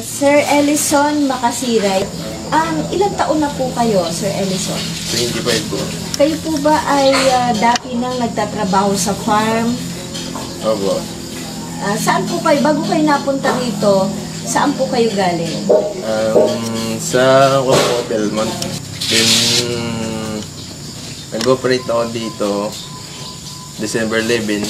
Sir Ellison Makasiray, ilang taon na po kayo, Sir Ellison? 25 po. Kayo po ba ay dati nang nagtatrabaho sa farm? Opo. Saan po kayo, bago kayo napunta rito, saan po kayo galing? Sa Belmont. Then, nag-operate ako dito December 11.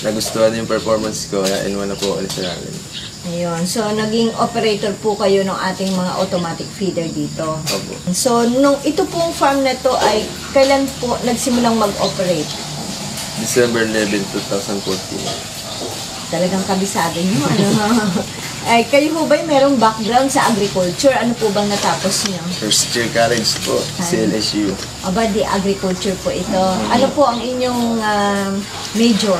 Nagustuhan yung performance ko, kaya inuwan na po alis na namin. Ayun. So, naging operator po kayo ng ating mga automatic feeder dito. Opo. So, ito pong farm na to ay kailan po nagsimulang mag-operate? December 11, 2014. Talagang kabisado nyo, ano? Ay, kayo po ba merong background sa agriculture? Ano po bang natapos nyo? First year college po, CLSU. Aba, di agriculture po ito. Ano po ang inyong major?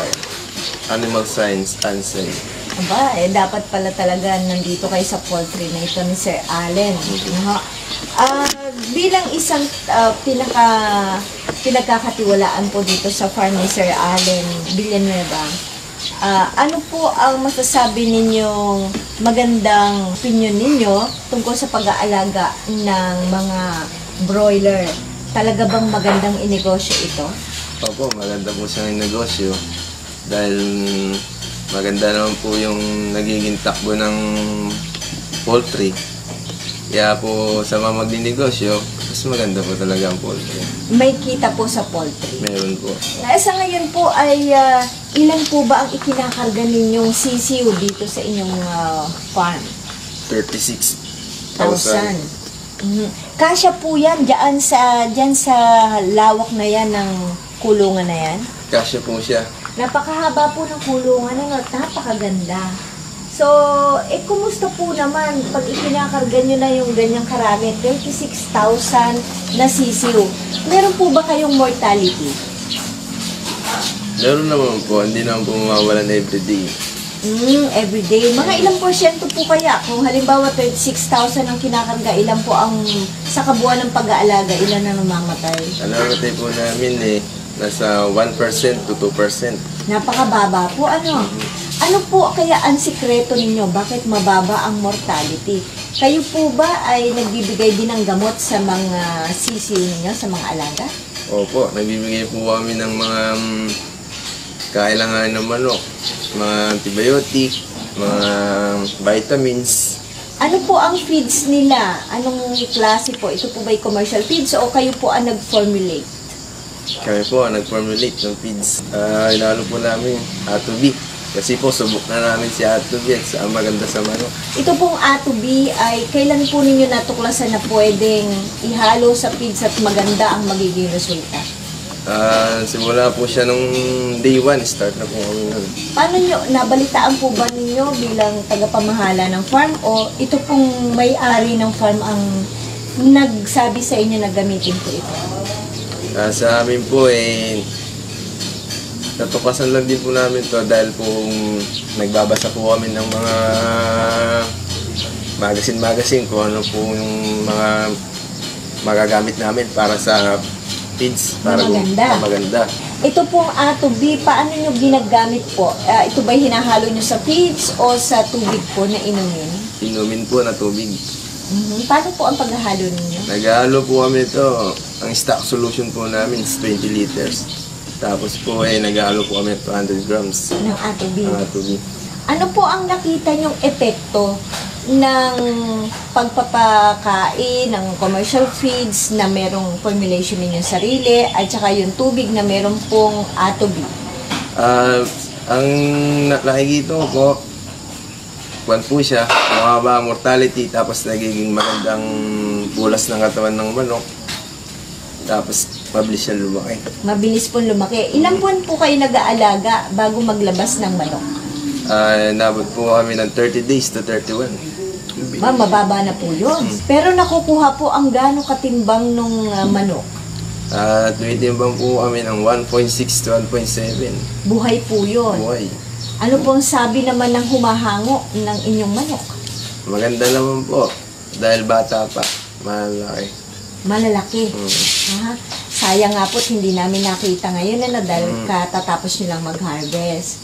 Animal Science, ANSI. Aba, dapat pala talaga nandito kayo sa poultry na ito ni Sir Allen. Bilang isang pinagkakatiwalaan po dito sa farm ni Sir Allen Villanueva, ano po ang masasabi ninyong magandang opinion ninyo tungkol sa pag-aalaga ng mga broiler? Talaga bang magandang inegosyo ito? Opo, maganda po siyang negosyo. Dahil maganda naman po yung nagiging takbo ng poultry. Kaya po sa mga magninegosyo, mas maganda po talaga ang poultry. May kita po sa poultry? Meron po. Sa ngayon po ay ilan po ba ang ikinakarga ninyong sisiw dito sa inyong farm? 36,000. Kasya po yan dyan sa lawak na yan ng kulungan na yan? Kasya po siya. Napakahaba po ng kulungan at napakaganda. So, kumusta po naman pag ikinakarga nyo na yung ganyang karami, 36,000 na sisiw? Meron po ba kayong mortality? Meron naman po, hindi naman po mawawalan everyday. Everyday. Mga ilang porsyento po kaya? Kung halimbawa 36,000 ang kinakarga, ilan po ang sa kabuuan ng pag-aalaga, ilan na namamatay? Namatay po namin nasa 1% to 2%. Napakababa po, ano? Ano po kaya ang sikreto ninyo? Bakit mababa ang mortality? Kayo po ba ay nagbibigay din ng gamot sa mga sisiw ninyo, sa mga alaga? Opo, nagbibigay po kami ng mga kailangan ng manok, mga antibiotic, mga vitamins. Ano po ang feeds nila? Anong klase po? Ito po ba'y commercial feeds o kayo po ang nag-formulate? Kami po nag-formulate ng feeds. Inalo po namin A2B. Kasi po subok na namin si A2B at ang maganda sa manok. Ito pong A2B ay kailan po ninyo natuklasan na pwedeng ihalo sa feeds at maganda ang magiging resulta? Simula po siya nung day 1, start na po kami nun. Paano nyo, nabalitaan po ba ninyo bilang tagapamahala ng farm o ito pong may-ari ng farm ang nagsabi sa inyo na gamitin po ito? Sa amin po natuklasan lang din po namin to dahil po nagbabasa po kami ng mga magazine kung ano po yung mga magagamit namin para sa feeds, para maganda. Ito pong A2B, paano nyo ginagamit po? Ito ba'y hinahalo nyo sa feeds o sa tubig po na inumin? Inumin po na tubig. Paano po ang paghahalo ninyo? Naghahalo po kami ito. Ang stock solution po namin is 20 liters. Tapos po naghahalo po kami 200 grams ng A2B. Ano po ang nakita nyong epekto ng pagpapakain ng commercial feeds na merong formulation ninyong sarili at saka yung tubig na meron pong A2B? Ang nakikita ko po, po siya, mababa ang mortality, tapos nagiging magandang bulas ng katawan ng manok, tapos mabilis siya lumaki. Mabilis po lumaki. Ilang buwan po kayo nag-aalaga bago maglabas ng manok? Nabot po kami ng 30 days to 31. Mababa na po yun. Pero nakukuha po ang gaano katimbang nung manok? Tumitimbang po kami ng 1.6 to 1.7. Buhay po yun? Buhay. Ano pong sabi naman ng humahango ng inyong manok? Maganda naman po. Dahil bata pa, malalaki. Malalaki? Sayang nga po't hindi namin nakita ngayon dahil katatapos nyo lang mag-harvest.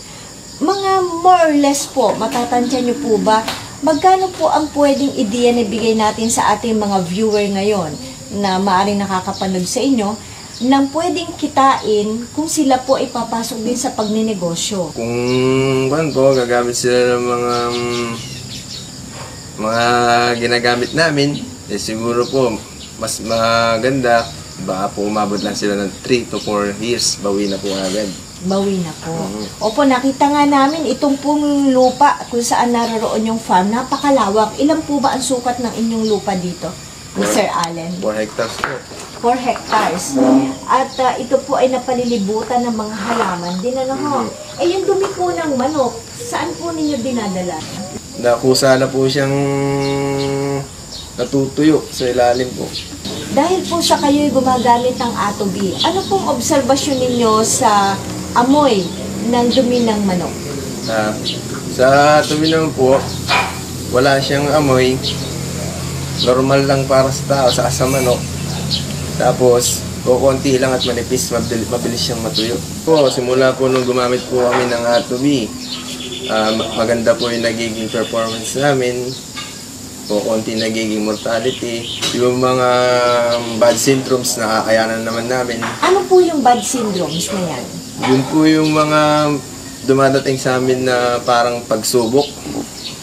Mga more or less po, matatansya nyo po ba Magkano po ang pwedeng ideya na ibigay natin sa ating mga viewer ngayon na maaaring nakakapanood sa inyo nang pwedeng kitain kung sila po ipapasok din sa pagninegosyo? Kung po, gagamit sila ng mga ginagamit namin, siguro po, mas maganda, baka po umabot lang sila ng 3 to 4 years, bawi na po agad. Bawi na po. Opo, nakita nga namin itong pong lupa kung saan naroroon yung farm, napakalawak. Ilan po ba ang sukat ng inyong lupa dito, Sir Allen? 4 hectares po. 4 hectares. At ito po ay napalilibutan ng mga halaman din, ano ho? Eh, yung dumi po ng manok, saan po ninyo dinadala? Nakusa na po siyang natutuyo sa ilalim po. Dahil po sa kayo'y gumagamit ng atobi, ano pong obserbasyon ninyo sa amoy ng dumi ng manok? Sa tubi naman po, wala siyang amoy. Normal lang para sa tao, sa manok. Tapos, konti lang at manipis, mabilis siyang matuyo. Simula po nung gumamit po kami ng atobi, maganda po yung nagiging performance namin. Konti nagiging mortality. Yung mga bad syndromes na kakayanan naman namin. Ano po yung bad syndromes na yan? Yun po yung mga dumadating sa amin na parang pagsubok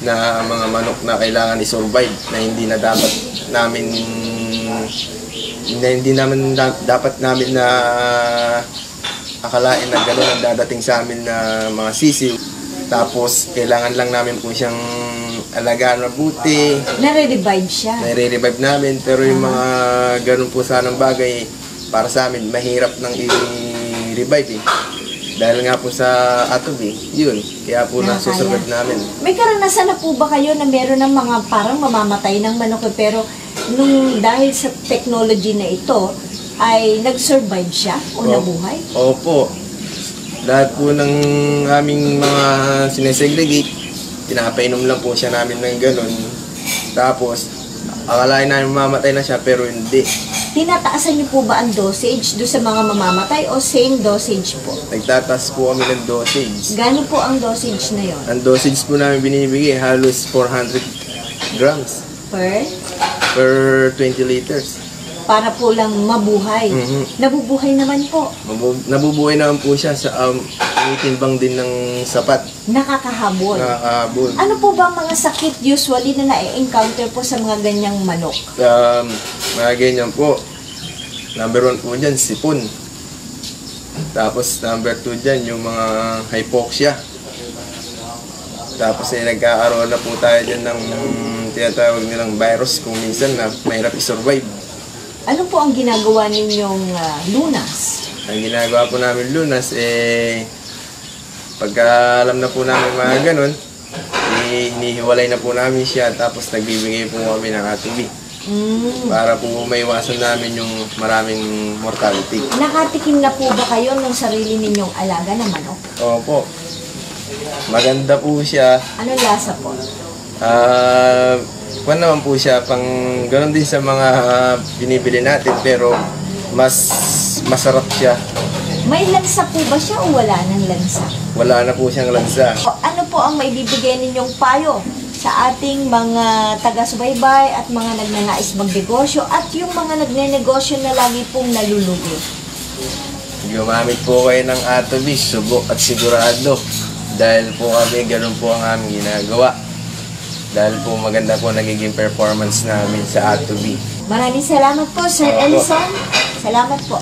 na mga manok na kailangan i-survive na hindi naman dapat namin na akalain na gano'n ang dadating sa amin na mga sisiw. Tapos kailangan lang namin po siyang alagaan mabuti. Nare-revive siya. Nare-revive namin, pero yung mga ganun po sanang bagay para sa amin mahirap nang i-revive eh. Dahil nga po sa atobi, yun. Kaya po nasusurvive namin. May karanasan na po ba kayo na meron ng mga parang mamamatay ng manok pero nung dahil sa technology na ito ay nag-survive siya o nabuhay? Opo. Lahat po ng aming mga sinesegregate, pinapainom lang po siya namin ng ganun. Tapos, akalain namin mamamatay na siya pero hindi. Tinataasan niyo po ba ang dosage do sa mga mamamatay o same dosage po? Nagtatas po kami ng dosage. Gano po ang dosage na yon? Ang dosage po namin binibigay halos 400 grams per 20 liters. Para po lang mabuhay. Nabubuhay naman po. Nabubuhay naman po siya sa umitimbang din ng sapat. Nakakahabol. Nakakahabol. Ano po ba ang mga sakit usually na na-encounter po sa mga ganyang manok? Mga ganyan po. Number 1 po dyan, sipon. Tapos number 2 dyan, yung mga hypoxia. Tapos nagkakaroon na po tayo dyan ng tinatawag nilang virus kung minsan na mahirap i-survive. Ano po ang ginagawa ninyong lunas? Ang ginagawa po namin lunas, pagka alam na po namin mga ganun, hinihiwalay na po namin siya, tapos nagbibigay po kami ng atobi. Para po maiwasan namin yung maraming mortality. Nakatikim na po ba kayo ng sarili ninyong alaga na manok? Opo. Maganda po siya. Anong lasa po? Kung naman po siya, pang ganoon din sa mga binibili natin, pero mas masarap siya. May lansa po ba siya o wala ng lansa? Wala na po siyang lansa. Ano po ang maibibigay ninyong payo sa ating mga taga-subaybay at mga nagnanais magnegosyo at yung mga nagnenegosyo na lagi pong nalulugi? Gumamit po kayo ng atobi, subok at sigurado. Dahil po kami, ganun po ang aming ginagawa. Dahil po maganda po nagiging performance namin sa atobi. Maraming salamat po, Sir Ellison. Salamat po.